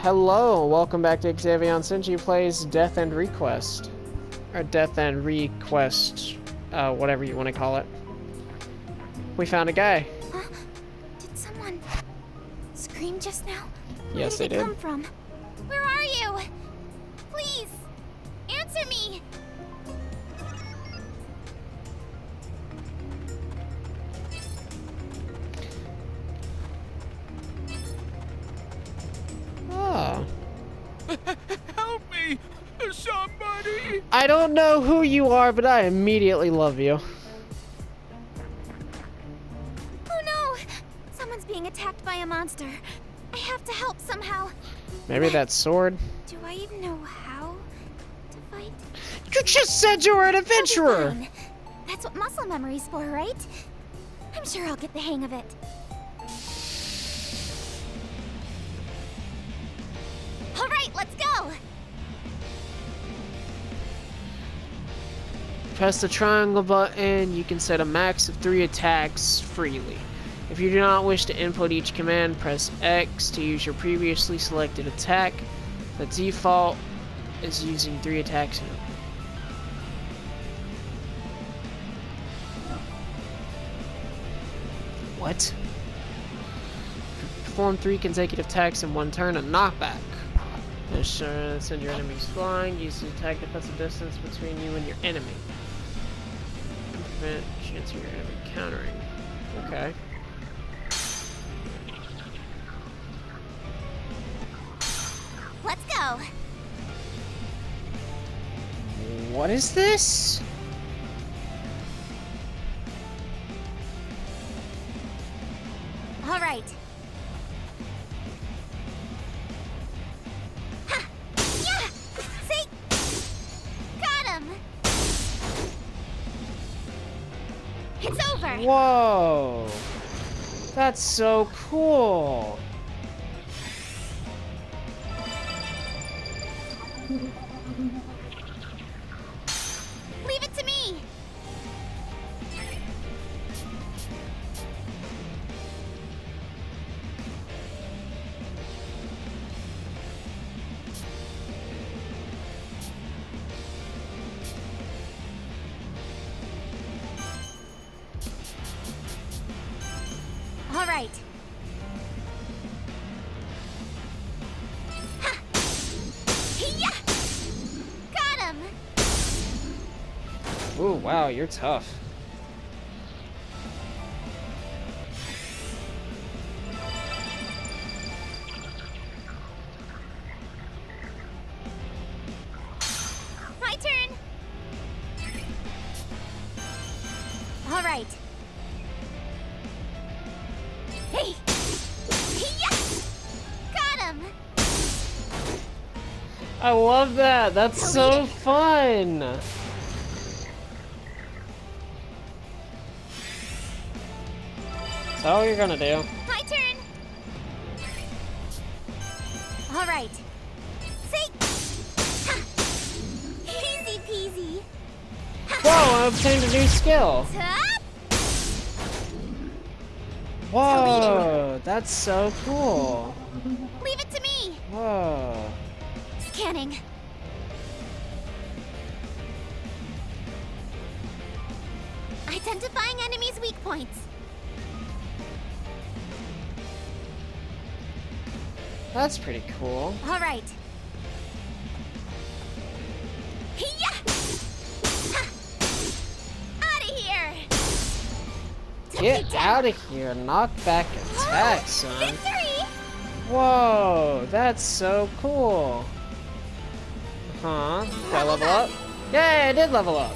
Hello, welcome back to exavion-senju plays Death and Request. Or Death and Request, whatever you want to call it. We found a guy. Huh? Did someone scream just now? Yes, Where they did did. it come from? Where are you? Please, answer me! Oh. Help me! Somebody! I don't know who you are, but I immediately love you. Oh no! Someone's being attacked by a monster. I have to help somehow. Maybe that sword? Do I even know how to fight? You just said you were an I'll be adventurer! fine. That's what muscle memory's for, right? I'm sure I'll get the hang of it. All right, let's go! Press the triangle button. You can set a max of 3 attacks freely. If you do not wish to input each command, press X to use your previously selected attack. The default is using 3 attacks. What? Perform 3 consecutive attacks in 1 turn, a knockback. Send your enemies flying. Use the attack to cut the distance between you and your enemy. Prevent chance of your enemy countering. Okay. Let's go! What is this? All right. Ha! Yeah! See? Got him! It's over! Whoa! That's so cool! Leave it to me! All right. Ha! Hiya! Got him! Ooh, wow, you're tough. My turn! All right. Hey! Hiya! Got him! I love that! That's so fun! So what you're gonna do? My turn! All right. See? Ha! Easy peasy. Whoa, I obtained a new skill! Top! Whoa, that's so cool! Leave it to me! Whoa. Scanning. Identifying enemies' weak points. That's pretty cool. All right. Hiya! Ha! Out of here! Get out of here, knockback attack, son. Victory! Whoa, that's so cool. Huh? Did I level up? Yay, I did level up.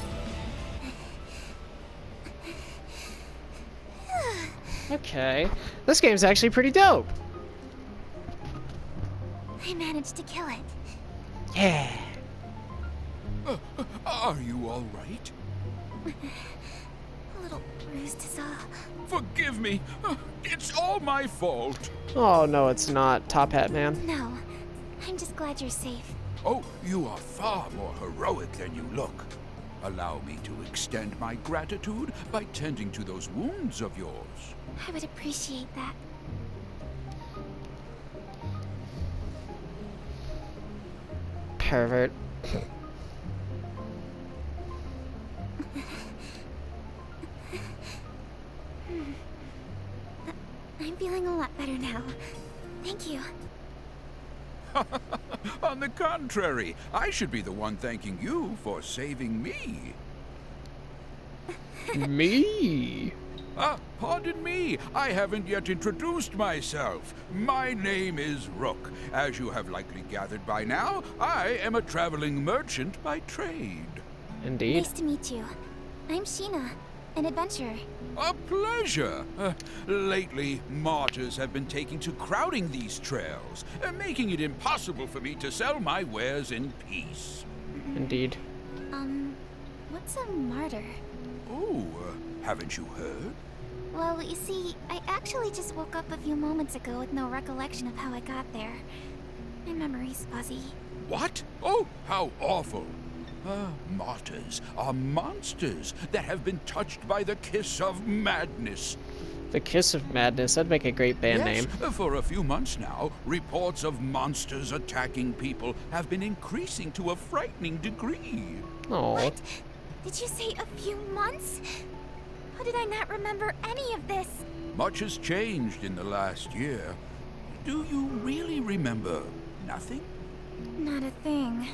Okay. This game's actually pretty dope. I managed to kill it. Yeah. Are you all right? A little bruised is all. Forgive me. It's all my fault. Oh, no, it's not, Top Hat Man. No, I'm just glad you're safe. Oh, you are far more heroic than you look. Allow me to extend my gratitude by tending to those wounds of yours. I would appreciate that. Pervert. I'm feeling a lot better now. Thank you. On the contrary, I should be the one thanking you for saving me. Me? Pardon me, I haven't yet introduced myself. My name is Rook. As you have likely gathered by now, I am a traveling merchant by trade. Indeed. Nice to meet you. I'm Sheena, an adventurer. A pleasure. Lately, martyrs have been taking to crowding these trails, making it impossible for me to sell my wares in peace. Indeed. What's a martyr? Oh, haven't you heard? Well, you see, I actually just woke up a few moments ago with no recollection of how I got there. My memory's fuzzy. What? Oh, how awful. Martyrs are monsters that have been touched by the kiss of madness. The Kiss of Madness. That'd make a great band Yes, name. for a few months now, reports of monsters attacking people have been increasing to a frightening degree. Oh. What? Did you say a few months? How did I not remember any of this? Much has changed in the last year. Do you really remember nothing? Not a thing.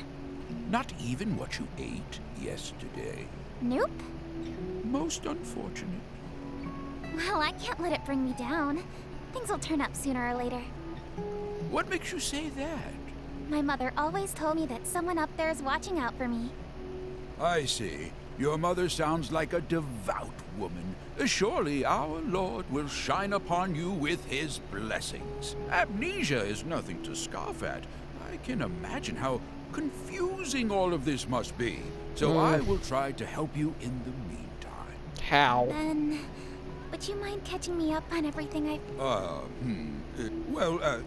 Not even what you ate yesterday? Nope. Most unfortunate. Well, I can't let it bring me down. Things will turn up sooner or later. What makes you say that? My mother always told me that someone up there is watching out for me. I see. Your mother sounds like a devout woman. Surely our Lord will shine upon you with his blessings. Amnesia is nothing to scoff at. I can imagine how confusing all of this must be. So I will try to help you in the meantime. How? Then, would you mind catching me up on everything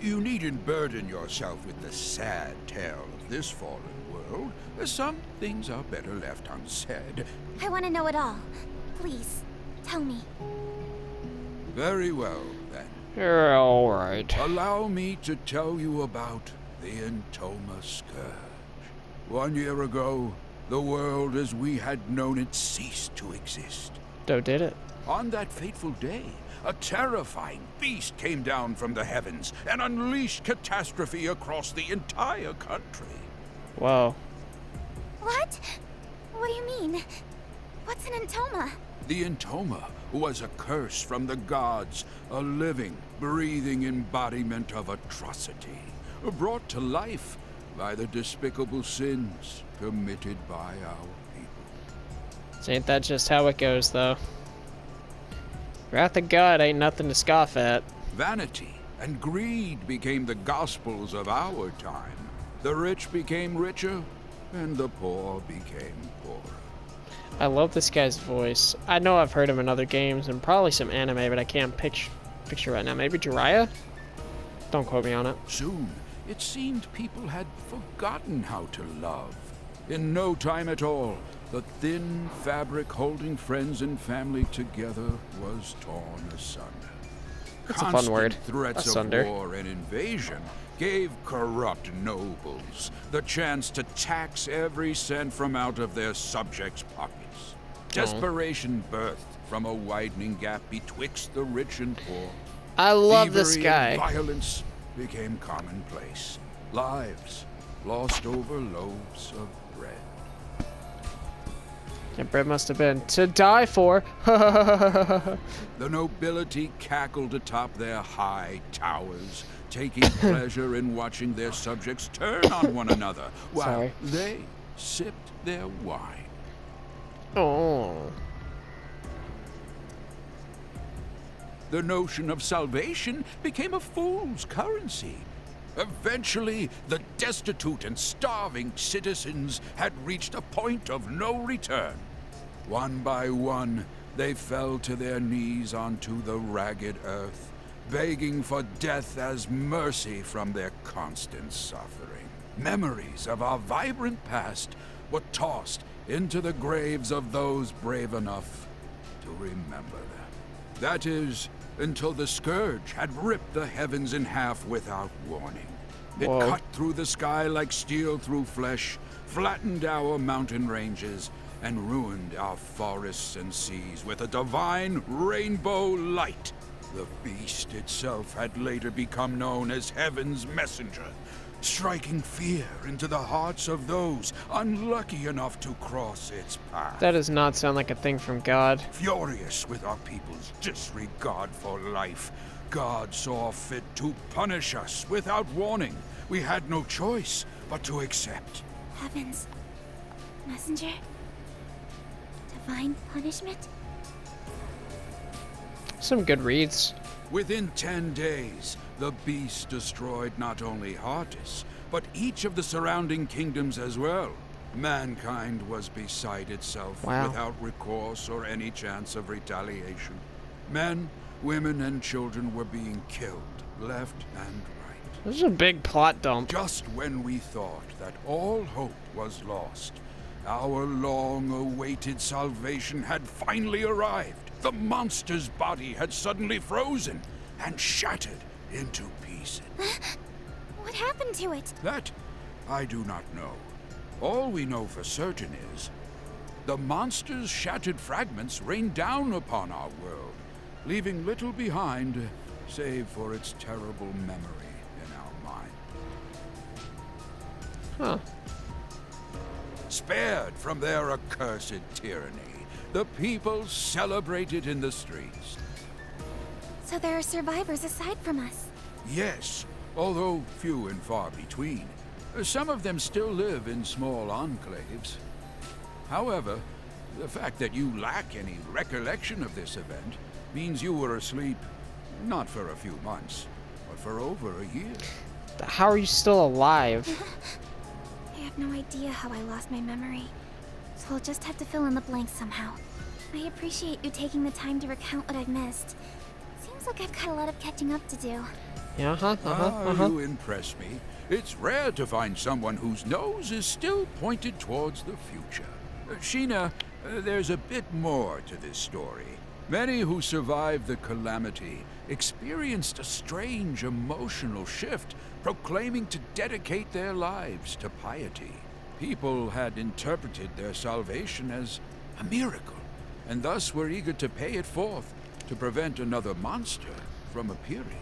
You needn't burden yourself with the sad tale of this fallen world. Some things are better left unsaid. I want to know it all. Please, tell me. Very well, then. You're alright. Allow me to tell you about the Entoma Scourge. 1 year ago, the world as we had known it ceased to exist. Doe did it. On that fateful day, a terrifying beast came down from the heavens and unleashed catastrophe across the entire country. Whoa. What? What do you mean? What's an Entoma? The Entoma was a curse from the gods, a living, breathing embodiment of atrocity, brought to life by the despicable sins committed by our people. Ain't that just how it goes, though? Wrath of God ain't nothing to scoff at. Vanity and greed became the gospels of our time. The rich became richer, and the poor became poorer. I love this guy's voice. I know I've heard him in other games and probably some anime, but I can't picture right now. Maybe Jiraiya? Don't quote me on it. Soon, it seemed people had forgotten how to love. In no time at all, the thin fabric holding friends and family together was torn asunder. That's a fun word. Threats Asunder. of war and invasion gave corrupt nobles the chance to tax every cent from out of their subjects' pockets. Desperation birthed from a widening gap betwixt the rich and poor. I love this Thievery guy. and violence became commonplace. Lives lost over loaves of bread. That bread must have been to die for. The nobility cackled atop their high towers, taking pleasure in watching their subjects turn on one another while Sorry. they sipped their wine. Oh. The notion of salvation became a fool's currency. Eventually, the destitute and starving citizens had reached a point of no return. One by one, they fell to their knees onto the ragged earth, begging for death as mercy from their constant suffering. Memories of our vibrant past were tossed into the graves of those brave enough to remember them. That is, until the scourge had ripped the heavens in half without warning. It Whoa. cut through the sky like steel through flesh, flattened our mountain ranges, and ruined our forests and seas with a divine rainbow light. The beast itself had later become known as Heaven's Messenger, striking fear into the hearts of those unlucky enough to cross its path. That does not sound like a thing from God. Furious with our people's disregard for life, God saw fit to punish us without warning. We had no choice but to accept. Heavens. Messenger? Divine punishment? Some good reads. Within 10 days, the beast destroyed not only Hardis, but each of the surrounding kingdoms as well. Mankind was beside itself, Wow. without recourse or any chance of retaliation. Men, women, and children were being killed, left and right. This is a big plot dump. Just when we thought that all hope was lost, our long-awaited salvation had finally arrived. The monster's body had suddenly frozen and shattered into pieces. What happened to it? That I do not know. All we know for certain is the monster's shattered fragments rained down upon our world, leaving little behind save for its terrible memory in our mind. Huh. Spared from their accursed tyranny, the people celebrated in the streets. So there are survivors aside from us. Yes, although few and far between. Some of them still live in small enclaves. However, the fact that you lack any recollection of this event means you were asleep not for a few months, but for over a year. How are you still alive? I have no idea how I lost my memory, so I'll just have to fill in the blanks somehow. I appreciate you taking the time to recount what I've missed. Seems like I've got a lot of catching up to do. Yeah, You impress me. It's rare to find someone whose nose is still pointed towards the future. Sheena, there's a bit more to this story. Many who survived the calamity experienced a strange emotional shift, proclaiming to dedicate their lives to piety. People had interpreted their salvation as a miracle, and thus were eager to pay it forth to prevent another monster from appearing.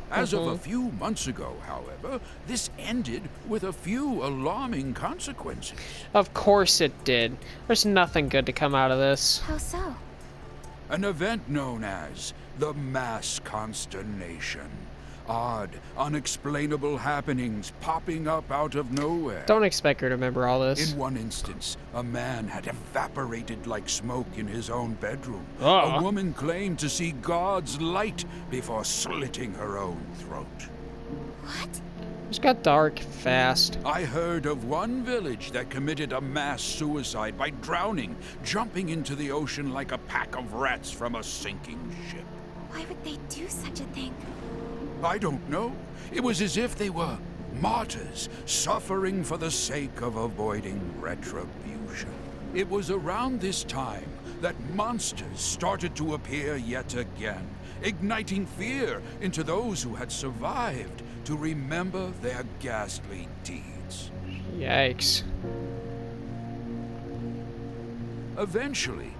As of a few months ago, however, this ended with a few alarming consequences. Of course it did. There's nothing good to come out of this. How so? An event known as the Mass Consternation. Odd, unexplainable happenings popping up out of nowhere. Don't expect her to remember all this. In one instance, a man had evaporated like smoke in his own bedroom. Ah. A woman claimed to see God's light before slitting her own throat. What? Just got dark fast. I heard of one village that committed a mass suicide by drowning, jumping into the ocean like a pack of rats from a sinking ship. Why would they do such a thing? I don't know. It was as if they were martyrs, suffering for the sake of avoiding retribution. It was around this time that monsters started to appear yet again, igniting fear into those who had survived to remember their ghastly deeds. Yikes. Eventually,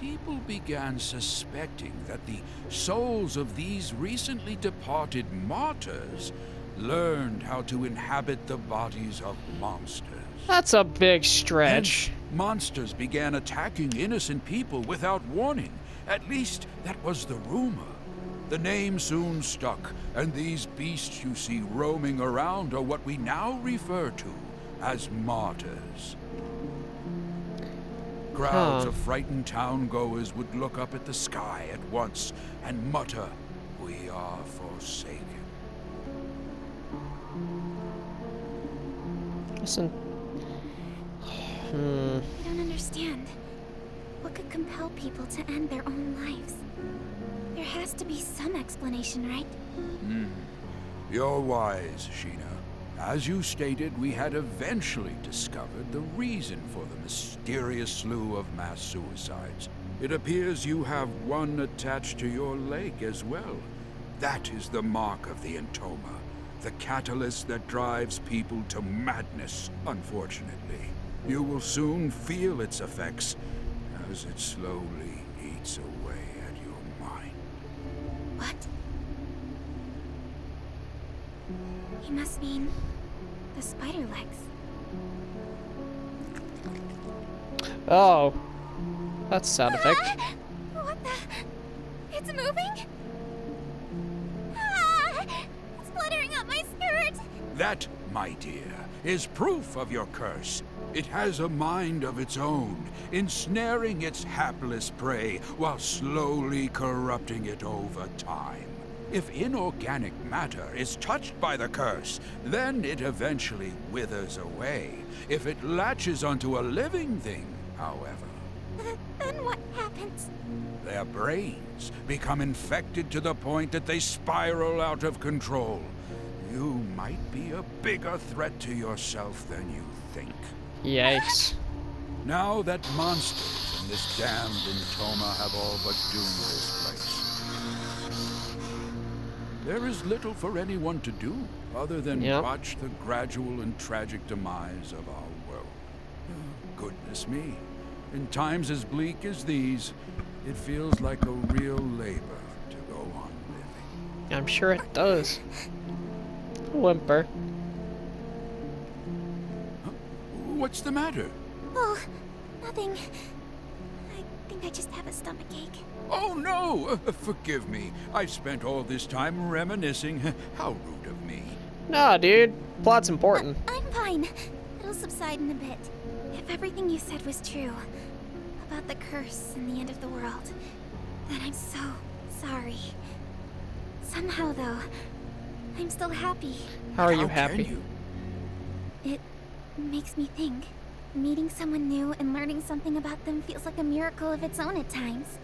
people began suspecting that the souls of these recently departed martyrs learned how to inhabit the bodies of monsters. That's a big stretch. Hence, monsters began attacking innocent people without warning. At least, that was the rumor. The name soon stuck, and these beasts you see roaming around are what we now refer to as martyrs. Crowds of frightened town-goers would look up at the sky at once and mutter, "We are forsaken." Listen. I don't understand. What could compel people to end their own lives? There has to be some explanation, right? You're wise, Sheena. As you stated, we had eventually discovered the reason for the mysterious slew of mass suicides. It appears you have one attached to your leg as well. That is the mark of the Entoma, the catalyst that drives people to madness, unfortunately. You will soon feel its effects as it slowly eats away at your mind. What? He must mean the spider legs. Oh. That's a sound effect. What the? It's moving? Ah! It's fluttering up my skirt! That, my dear, is proof of your curse. It has a mind of its own, ensnaring its hapless prey while slowly corrupting it over time. If inorganic matter is touched by the curse, then it eventually withers away. If it latches onto a living thing, however, Then what happens? their brains become infected to the point that they spiral out of control. You might be a bigger threat to yourself than you think. Yikes. Now that monsters and this damned Intoma have all but doomed this place, there is little for anyone to do other than watch the gradual and tragic demise of our world. Goodness me. In times as bleak as these, it feels like a real labor to go on living. I'm sure it does. Whimper. Huh? What's the matter? Oh, nothing. I think I just have a stomachache. Oh no! Forgive me. I've spent all this time reminiscing. How rude of me. Nah, dude. Plot's important. I'm fine. It'll subside in a bit. If everything you said was true about the curse and the end of the world, then I'm so sorry. Somehow, though, I'm still happy. How are you How happy? can you? It makes me think. Meeting someone new and learning something about them feels like a miracle of its own at times.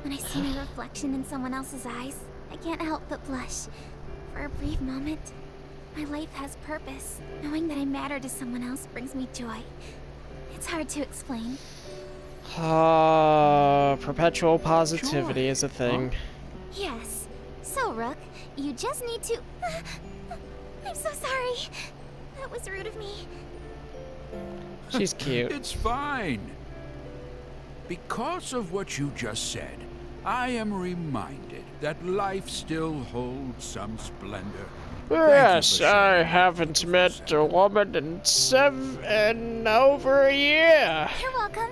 When I see my reflection in someone else's eyes, I can't help but blush. For a brief moment, my life has purpose. Knowing that I matter to someone else brings me joy. It's hard to explain. Perpetual positivity is a thing. Yes. So, Rook, you just need to... I'm so sorry. That was rude of me. She's cute. It's fine. Because of what you just said, I am reminded that life still holds some splendor. Yes, I haven't met a woman in over a year. You're welcome.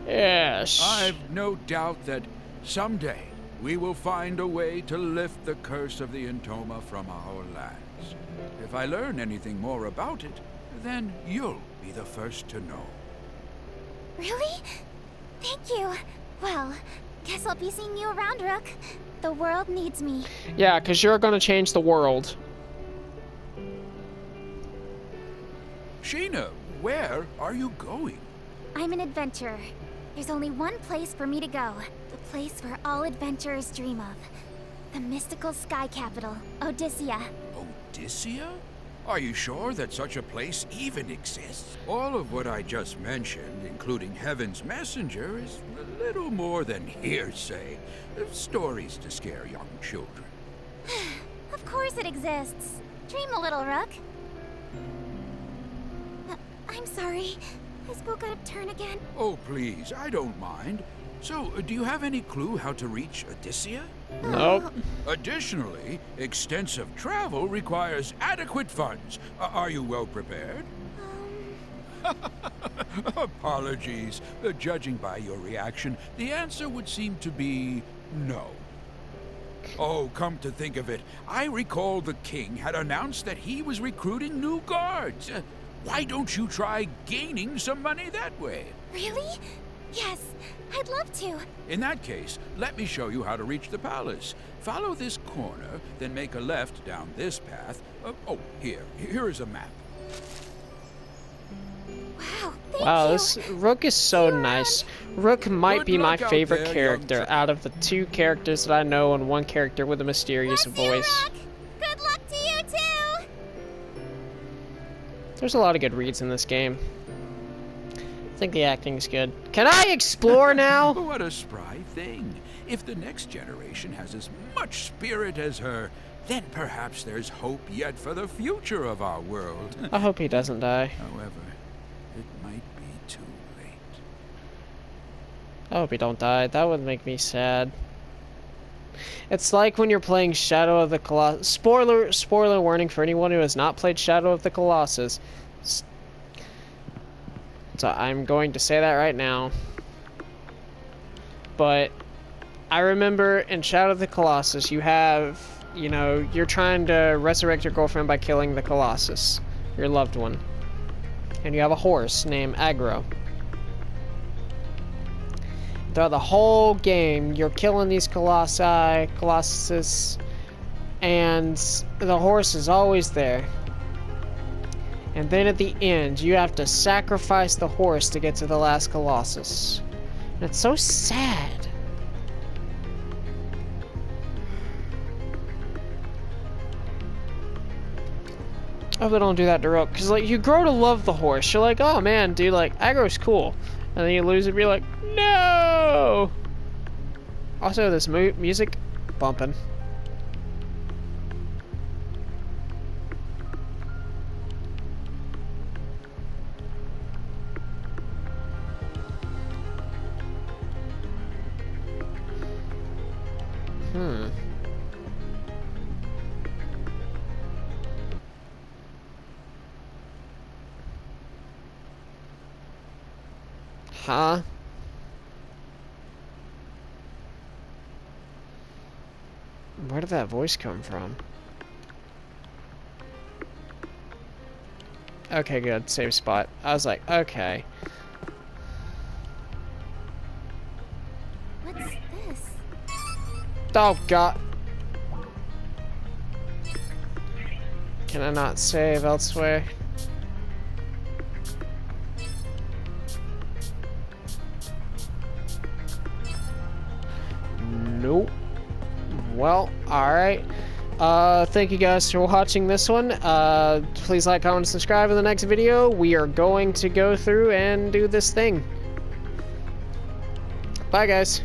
Yes. I've no doubt that someday we will find a way to lift the curse of the Intoma from our lands. If I learn anything more about it, then you'll be the first to know. Really? Thank you. Well, guess I'll be seeing you around, Rook. The world needs me. Yeah, because you're going to change the world. Sheena, where are you going? I'm an adventurer. There's only one place for me to go. The place where all adventurers dream of. The mystical sky capital, Odyssea. Odyssea? Are you sure that such a place even exists? All of what I just mentioned, including Heaven's Messenger, is a little more than hearsay. Stories to scare young children. Of course it exists. Dream a little, Rook. I'm sorry. I spoke out of turn again. Oh, please, I don't mind. So, do you have any clue how to reach Odyssea? Nope. Additionally, extensive travel requires adequate funds. Are you well prepared? Apologies. Judging by your reaction, the answer would seem to be no. Oh, come to think of it, I recall the king had announced that he was recruiting new guards. Why don't you try gaining some money that way? Really? Yes, I'd love to. In that case, let me show you how to reach the palace. Follow this corner, then make a left down this path. Here is a map. Wow, thank Wow, you. this Rook is so nice. Rook might Good be my luck out favorite there, character young out of the two characters that I know and one character with a mysterious Bless you, voice. Rook. Good luck to you too. There's a lot of good reads in this game. I think the acting's good. Can I explore now? What a spry thing. If the next generation has as much spirit as her, then perhaps there's hope yet for the future of our world. I hope he doesn't die. However, it might be too late. I hope he don't die. That would make me sad. It's like when you're playing Shadow of the Colossus. Spoiler warning for anyone who has not played Shadow of the Colossus. So I'm going to say that right now. But I remember in Shadow of the Colossus, you have, you know, you're trying to resurrect your girlfriend by killing the Colossus, your loved one. And you have a horse named Agro. Throughout the whole game, you're killing these Colossus, and the horse is always there. And then at the end, you have to sacrifice the horse to get to the last Colossus. And it's so sad. I hope they don't do that to Rook, because like you grow to love the horse. You're like, oh man, dude, like Agro's cool, and then you lose it, be like, no. Also, this music bumping. Huh? Where did that voice come from? Okay, good. Save spot. I was like, okay. What's this? Oh, God. Can I not save elsewhere? Nope. Well, alright. Thank you guys for watching this one. Please like, comment, and subscribe in the next video. We are going to go through and do this thing. Bye, guys.